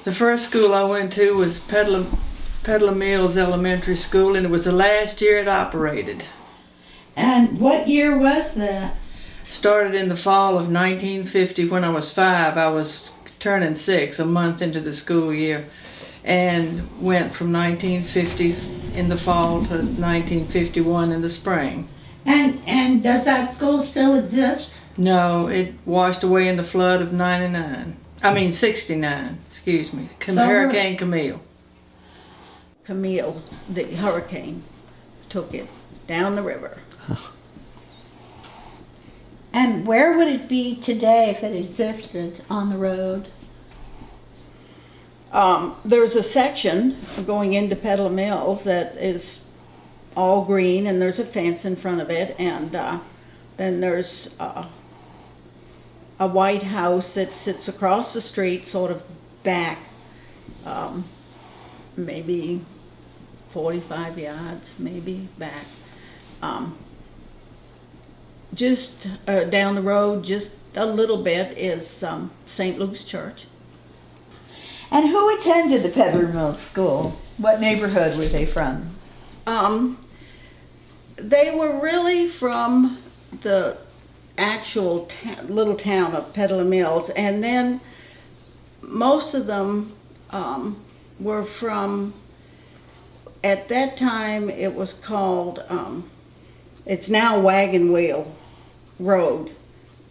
The first school I went to was Pedlar Mills Elementary School, and it was the last year it operated. And what year was that? Started in the fall of 1950 when I was 5. I was turning 6 a month into the school year, and went from 1950 in the fall to 1951 in the spring. And does that school still exist? No, it washed away in the flood of 69, excuse me. Hurricane Camille. Camille, the hurricane, took it down the river. And where would it be today if it existed on the road? There's a section going into Pedlar Mills that is all green, and there's a fence in front of it, and then there's a white house that sits across the street, sort of back, maybe 45 yards, maybe back. Just down the road, just a little bit, is St. Luke's Church. And who attended the Pedlar Mills School? What neighborhood were they from? They were really from the actual little town of Pedlar Mills, and then most of them were from, at that time it was called, it's now Wagon Wheel Road,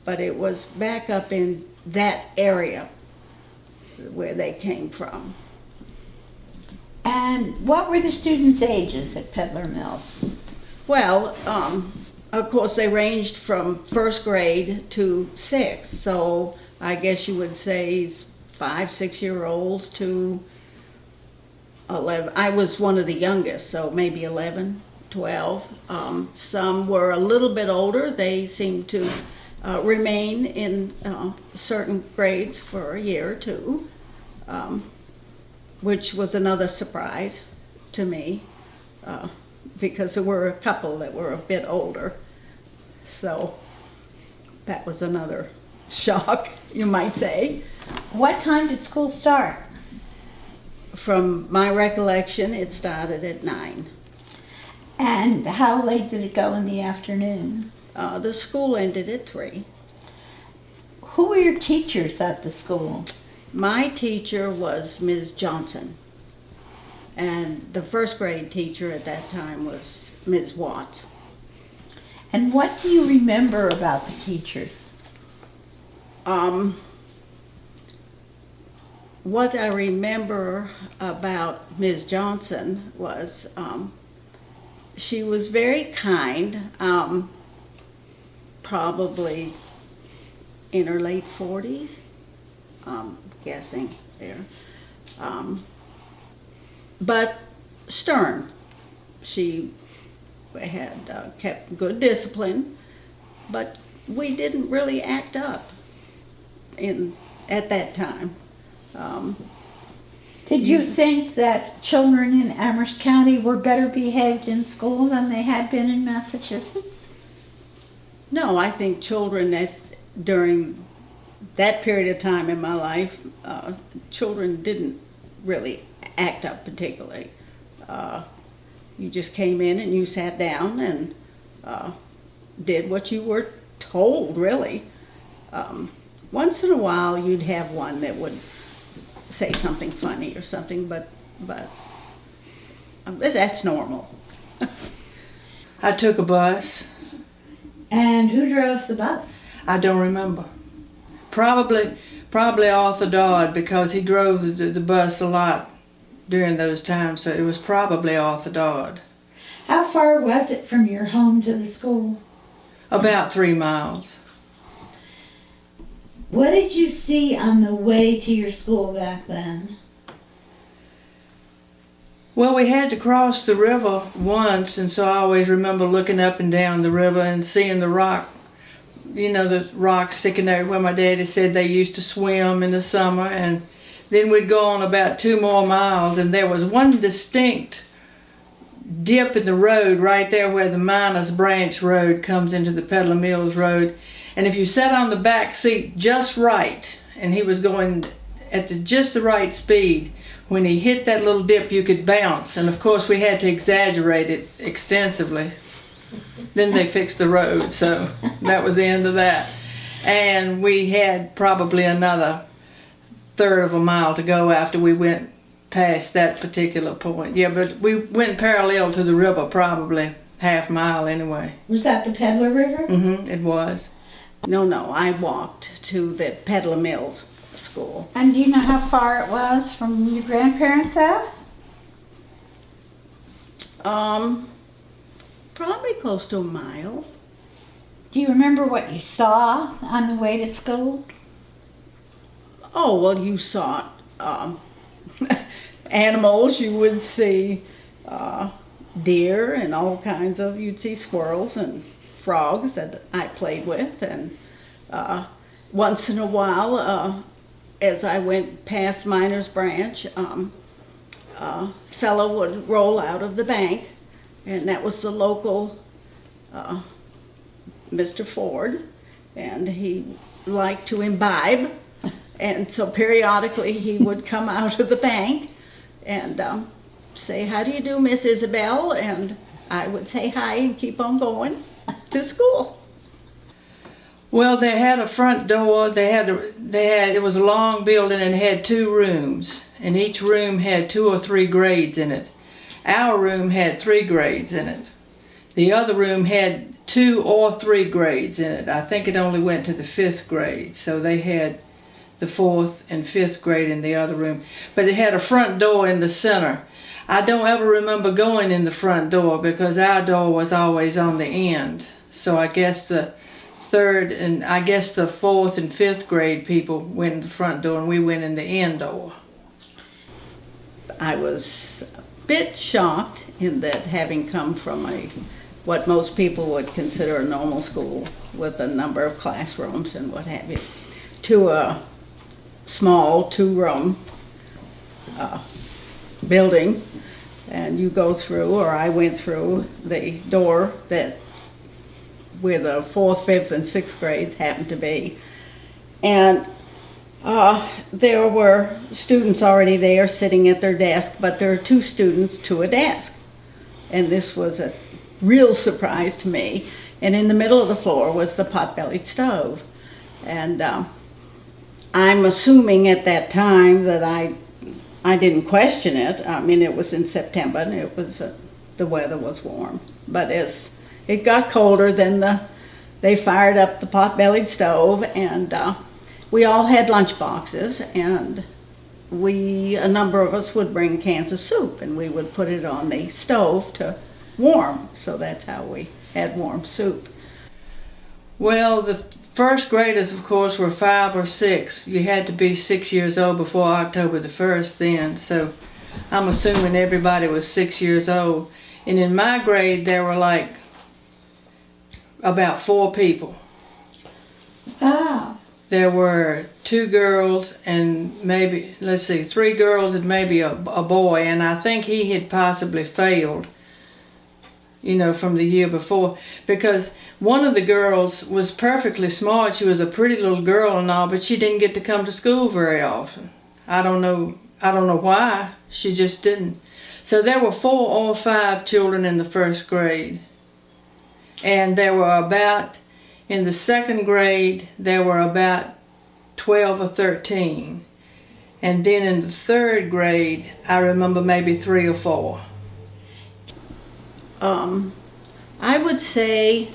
but it was back up in that area where they came from. And what were the students' ages at Pedlar Mills? Well, of course they ranged from first grade to sixth, so I guess you would say 5-6-year-olds to 11. I was one of the youngest, so maybe 11, 12. Some were a little bit older. They seemed to remain in certain grades for a year or two, which was another surprise to me, because there were a couple that were a bit older. So that was another shock, you might say. What time did school start? From my recollection, it started at 9. And how late did it go in the afternoon? The school ended at 3. Who were your teachers at the school? My teacher was Ms. Johnson, and the first grade teacher at that time was Ms. Watts. And what do you remember about the teachers? What I remember about Ms. Johnson was she was very kind, probably in her late 40s, guessing there, but stern. She had kept good discipline, but we didn't really act up at that time. Did you think that children in Amherst County were better behaved in school than they had been in Massachusetts? No, I think children during that period of time in my life, children didn't really act up particularly. You just came in and you sat down and did what you were told, really. Once in a while you'd have one that would say something funny or something, but that's normal. I took a bus. And who drove the bus? I don't remember. Probably Arthur Dodd, because he drove the bus a lot during those times, so it was probably Arthur Dodd. How far was it from your home to the school? About 3 miles. What did you see on the way to your school back then? Well, we had to cross the river once, and so I always remember looking up and down the river and seeing the rock, the rock sticking there where my daddy said they used to swim in the summer. And then we'd go on about 2 more miles, and there was one distinct dip in the road right there where the Miners Branch Road comes into the Pedlar Mills Road. And if you sat on the back seat just right, and he was going just the right speed. When he hit that little dip, you could bounce, and of course we had to exaggerate it extensively. Then they fixed the road, so that was the end of that. And we had probably another third of a mile to go after we went past that particular point. Yeah, but we went parallel to the river, probably half mile anyway. Was that the Pedlar River? It was. No, I walked to the Pedlar Mills school. And do you know how far it was from your grandparents' house? Probably close to a mile. Do you remember what you saw on the way to school? Oh, well, you saw animals. You would see deer and all kinds of, you'd see squirrels and frogs that I played with. And once in a while, as I went past Miner's Branch, a fellow would roll out of the bank, and that was the local Mr. Ford, and he liked to imbibe, and so periodically he would come out of the bank and say, "How do you do, Miss Isabel?" And I would say hi and keep on going to school. Well, they had a front door. It was a long building and it had 2 rooms, and each room had 2 or 3 grades in it. Our room had 3 grades in it. The other room had 2 or 3 grades in it. I think it only went to the 5th grade, so they had the 4th and 5th grade in the other room. But it had a front door in the center. I don't ever remember going in the front door because our door was always on the end. So I guess the 3rd and I guess the 4th and 5th grade people went in the front door and we went in the end door. I was a bit shocked in that, having come from what most people would consider a normal school with a number of classrooms and what have you, to a small 2-room building, and you go through, or I went through the door where the 4th, 5th, and 6th grades happened to be, and there were students already there sitting at their desk, but there are 2 students to a desk, and this was a real surprise to me. And in the middle of the floor was the pot-bellied stove, and I'm assuming at that time that I didn't question it. I mean, it was in September and it was the weather was warm, but as it got colder, then they fired up the pot-bellied stove, and we all had lunch boxes, and a number of us would bring cans of soup, and we would put it on the stove to warm. So that's how we had warm soup. Well, the first graders, of course, were 5 or 6. You had to be 6 years old before October the 1st then, so I'm assuming everybody was 6 years old. And in my grade, there were like about 4 people. Ah. There were 2 girls and maybe, 3 girls and maybe a boy, and I think he had possibly failed, from the year before, because one of the girls was perfectly smart. She was a pretty little girl and all, but she didn't get to come to school very often. I don't know why. She just didn't. So there were 4 or 5 children in the 1st grade. And there were in the 2nd grade, there were about 12 or 13. And then in the 3rd grade, I remember maybe 3 or 4. I would say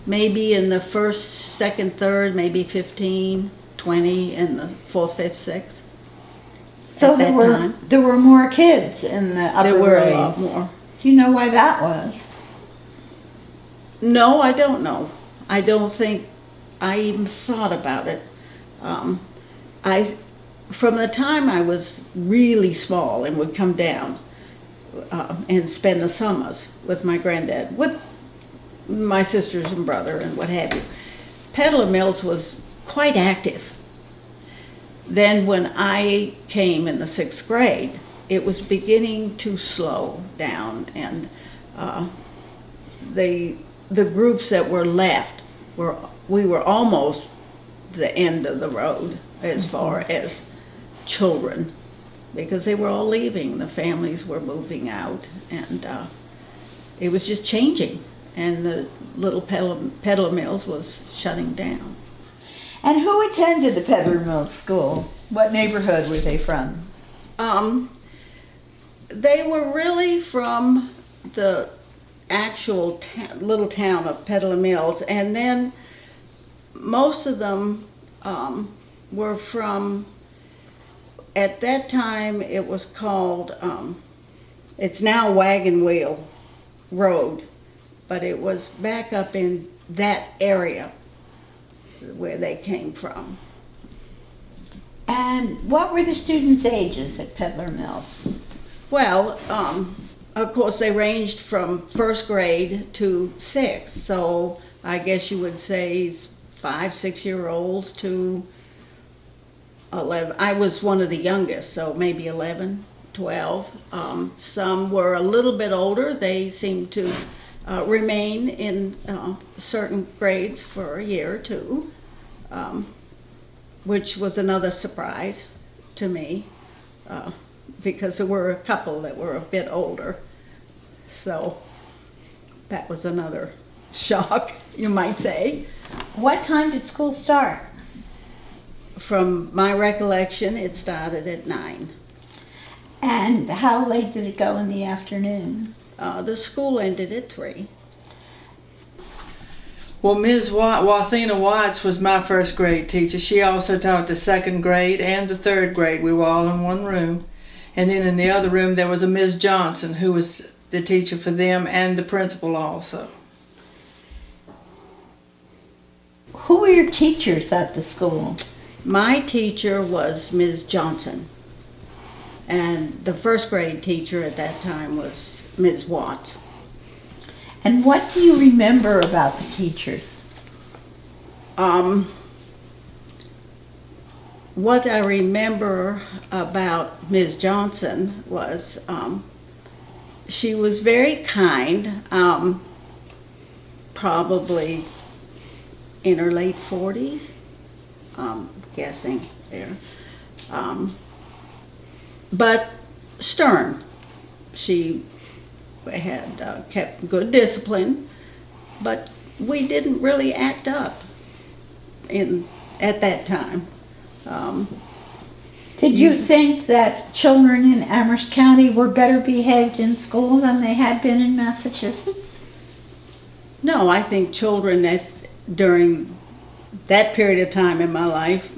maybe in the 1st, 2nd, 3rd, maybe 15, 20 in the 4th, 5th, 6th. So there were more kids in the upper There were grades. a lot more. Do you know why that was? No, I don't know. I don't think I even thought about it. From the time I was really small and would come down and spend the summers with my granddad, with my sisters and brother and what have you, Pedlar Mills was quite active. Then when I came in the 6th grade, it was beginning to slow down, and the groups that were left we were almost the end of the road as far as children because they were all leaving. The families were moving out, and it was just changing. And the little Pedlar Mills was shutting down. And who attended the Pedlar Mills School? What neighborhood were they from? They were really from the actual little town of Pedlar Mills, and then most of them were from, at that time it was called, it's now Wagon Wheel Road, but it was back up in that area where they came from. And what were the students' ages at Pedlar Mills? Well, of course they ranged from first grade to sixth, so I guess you would say 5, 6-year-olds to 11. I was one of the youngest, so maybe 11, 12. Some were a little bit older. They seemed to remain in certain grades for a year or two, which was another surprise to me, because there were a couple that were a bit older. So that was another shock, you might say. What time did school start? From my recollection, it started at 9. And how late did it go in the afternoon? The school ended at 3. Well, Ms. Wathena Watts was my first grade teacher. She also taught the 2nd grade and the 3rd grade. We were all in one room. And then in the other room there was a Ms. Johnson who was the teacher for them and the principal also. Who were your teachers at the school? My teacher was Ms. Johnson, and the 1st grade teacher at that time was Ms. Watts. And what do you remember about the teachers? What I remember about Ms. Johnson was she was very kind, probably in her late 40s, guessing there, but stern. She had kept good discipline, but we didn't really act up at that time. Did you think that children in Amherst County were better behaved in school than they had been in Massachusetts? No, I think children during that period of time in my life,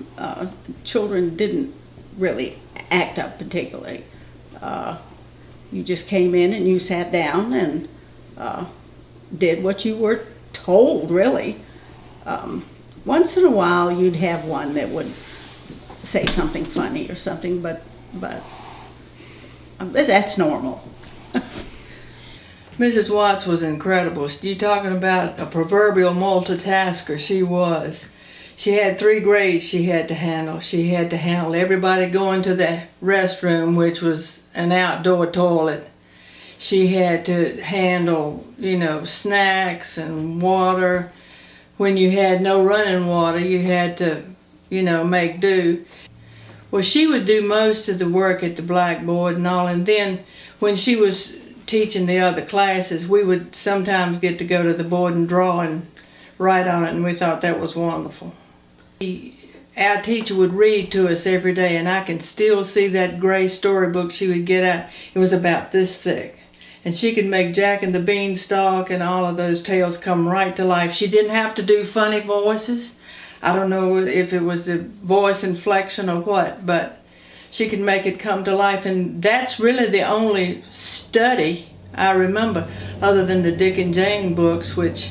children didn't really act up particularly. You just came in and you sat down and did what you were told, really. Once in a while you'd have one that would say something funny or something, but that's normal. Mrs. Watts was incredible. You're talking about a proverbial multitasker. She was. She had 3 grades she had to handle. She had to handle everybody going to the restroom, which was an outdoor toilet. She had to handle, snacks and water. When you had no running water, you had to, make do. Well, she would do most of the work at the blackboard and all, and then when she was teaching the other classes, we would sometimes get to go to the board and draw and write on it, and we thought that was wonderful. Our teacher would read to us every day, and I can still see that gray storybook she would get out. It was about this thick, and she could make Jack and the Beanstalk and all of those tales come right to life. She didn't have to do funny voices. I don't know if it was the voice inflection or what, but she could make it come to life, and that's really the only study I remember, other than the Dick and Jane books, which,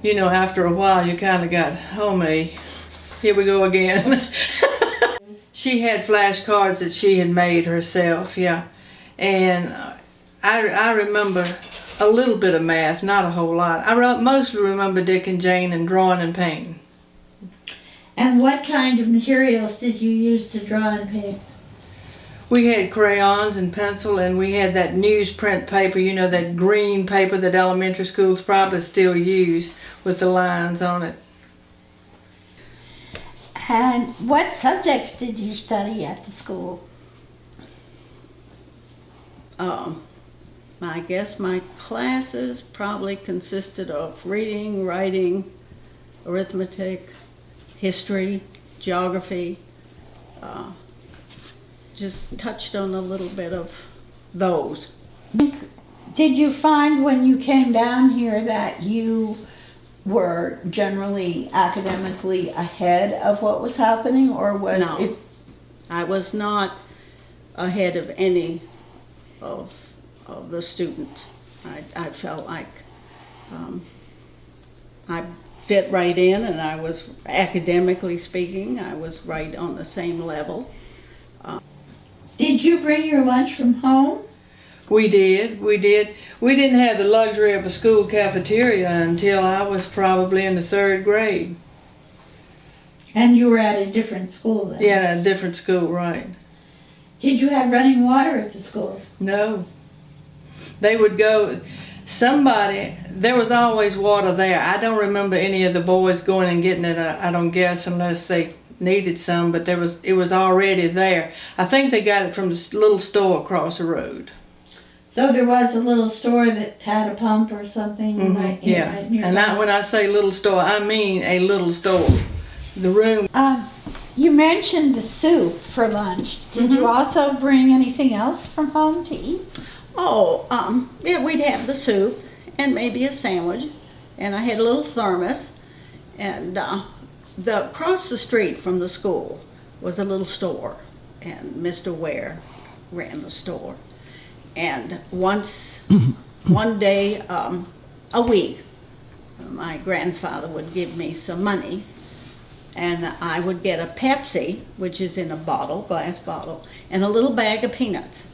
after a while you kind of got, oh me, here we go again. She had flashcards that she had made herself, yeah, and I remember a little bit of math, not a whole lot. I mostly remember Dick and Jane and drawing and painting. And what kind of materials did you use to draw and paint? We had crayons and pencil, and we had that newsprint paper, that green paper that elementary schools probably still use with the lines on it. And what subjects did you study at the school? I guess my classes probably consisted of reading, writing, arithmetic, history, geography. Just touched on a little bit of those. Did you find when you came down here that you were generally academically ahead of what was happening, or was No. it? I was not ahead of any of the students. I felt like I fit right in, and I was, academically speaking, I was right on the same level. Did you bring your lunch from home? We did. We didn't have the luxury of a school cafeteria until I was probably in the 3rd grade. And you were at a different school then? Yeah, a different school, right. Did you have running water at the school? No. They would go, there was always water there. I don't remember any of the boys going and getting it, I don't guess, unless they needed some, but it was already there. I think they got it from the little store across the road. So there was a little store that had a pump or something right nearby? And when I say little store, I mean a little store. The room. You mentioned the soup for lunch. Did you also bring anything else from home to eat? Oh, yeah, we'd have the soup and maybe a sandwich, and I had a little thermos, and across the street from the school was a little store, and Mr. Ware ran the store. And one day a week, my grandfather would give me some money, and I would get a Pepsi, which is in a bottle, glass bottle, and a little bag of peanuts,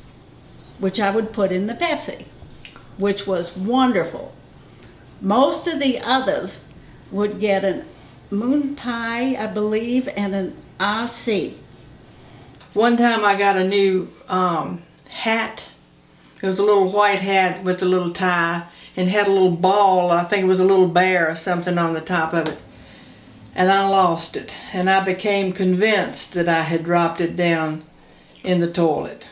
which I would put in the Pepsi, which was wonderful. Most of the others would get a moon pie, I believe, and an RC. One time I got a new hat. It was a little white hat with a little tie and had a little ball. I think it was a little bear or something on the top of it. And I lost it. And I became convinced that I had dropped it down in the toilet.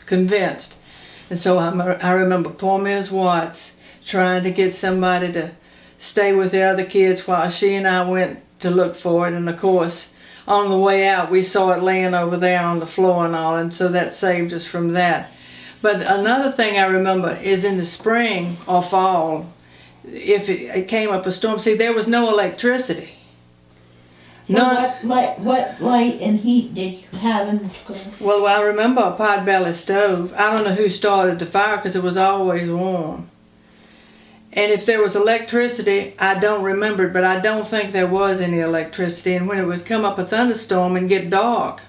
Convinced. And so I remember poor Miss Watts trying to get somebody to stay with the other kids while she and I went to look for it. And of course, on the way out, we saw it laying over there on the floor and all, and so that saved us from that. But another thing I remember is in the spring or fall, if it came up a storm, see, there was no electricity. What light and heat did you have in the school? Well, I remember a potbelly stove. I don't know who started the fire because it was always warm. And if there was electricity, I don't remember it, but I don't think there was any electricity. And when it would come up a thunderstorm and get dark,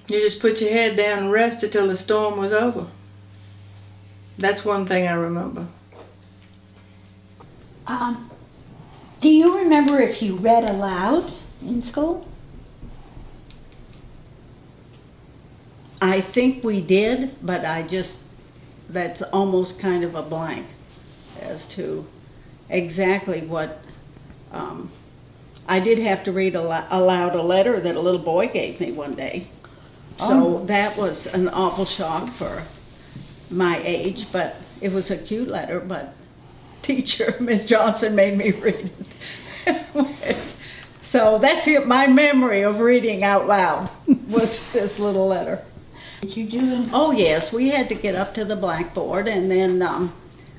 you just put your head down and rested till the storm was over. That's one thing I remember. Do you remember if you read aloud in school? I think we did, but that's almost kind of a blank as to exactly what, I did have to read aloud a letter that a little boy gave me one day. So that was an awful shock for my age, but it was a cute letter, but teacher, Miss Johnson, made me read it. So that's it, my memory of reading out loud was this little letter. Did you do it? Oh yes, we had to get up to the blackboard, and then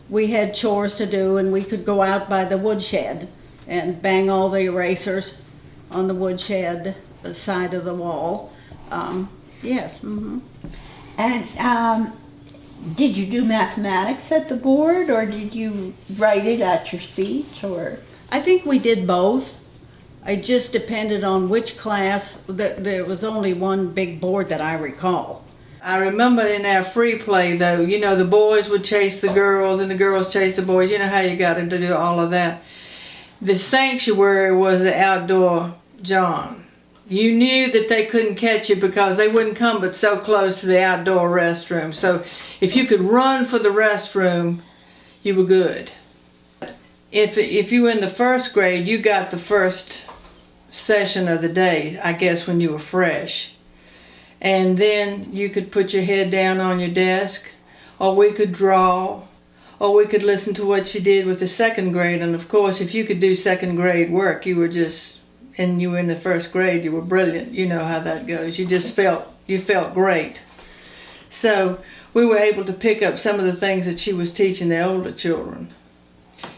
we had chores to do, and we could go out by the woodshed and bang all the erasers on the woodshed side of the wall. Yes. Mm-hmm. And did you do mathematics at the board, or did you write it at your seat, or? I think we did both. It just depended on which class. There was only one big board that I recall. I remember in our free play, though, you know, the boys would chase the girls and the girls chase the boys. You know how you got to do all of that. The sanctuary was the outdoor John. You knew that they couldn't catch you because they wouldn't come but so close to the outdoor restroom. So if you could run for the restroom, you were good. If you were in the first grade, you got the first session of the day, I guess, when you were fresh. And then you could put your head down on your desk, or we could draw, or we could listen to what she did with the second grade. And of course, if you could do second grade work, you were just, and you were in the first grade, you were brilliant. You know how that goes. You just felt great. So we were able to pick up some of the things that she was teaching the older children.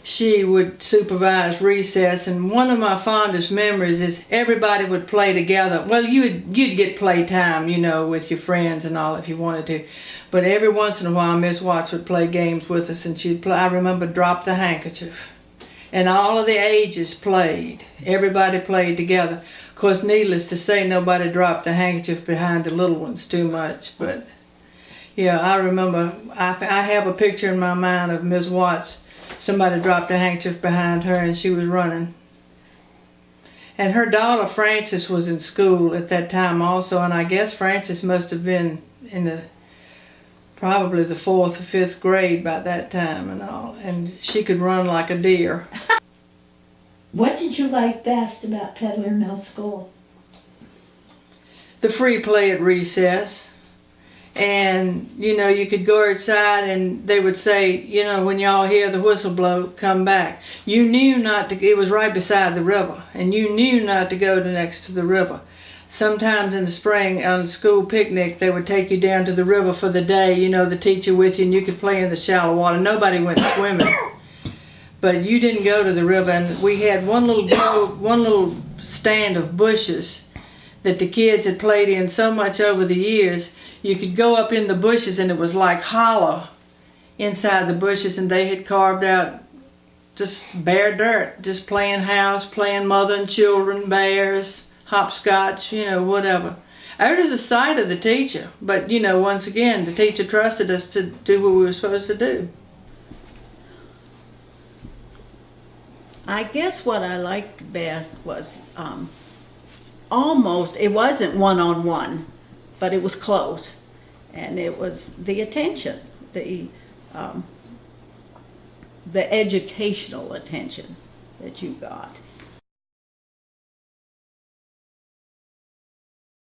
She would supervise recess, and one of my fondest memories is everybody would play together. Well, you'd get playtime, you know, with your friends and all if you wanted to. But every once in a while, Miss Watts would play games with us, and she'd play. I remember Drop the Handkerchief. And all of the ages played. Everybody played together. Of course, needless to say, nobody dropped the handkerchief behind the little ones too much. But, yeah, I remember, I have a picture in my mind of Miss Watts. Somebody dropped a handkerchief behind her and she was running. And her daughter Frances was in school at that time also, and I guess Frances must have been in probably the 4th or 5th grade by that time and all. And she could run like a deer. What did you like best about Pedlar Mills School? The free play at recess. And, you know, you could go outside and they would say, you know, when y'all hear the whistle blow, come back. You knew not to, it was right beside the river, and you knew not to go next to the river. Sometimes in the spring on the school picnic, they would take you down to the river for the day, you know, the teacher with you, and you could play in the shallow water. Nobody went swimming. But you didn't go to the river, and we had one little stand of bushes that the kids had played in so much over the years. You could go up in the bushes and it was like hollow inside the bushes, and they had carved out just bare dirt, just playing house, playing mother and children, bears, hopscotch, you know, whatever. Out of the sight of the teacher, but you know, once again, the teacher trusted us to do what we were supposed to do. I guess what I liked best was almost, it wasn't one-on-one, but it was close, and it was the attention, the educational attention that you got.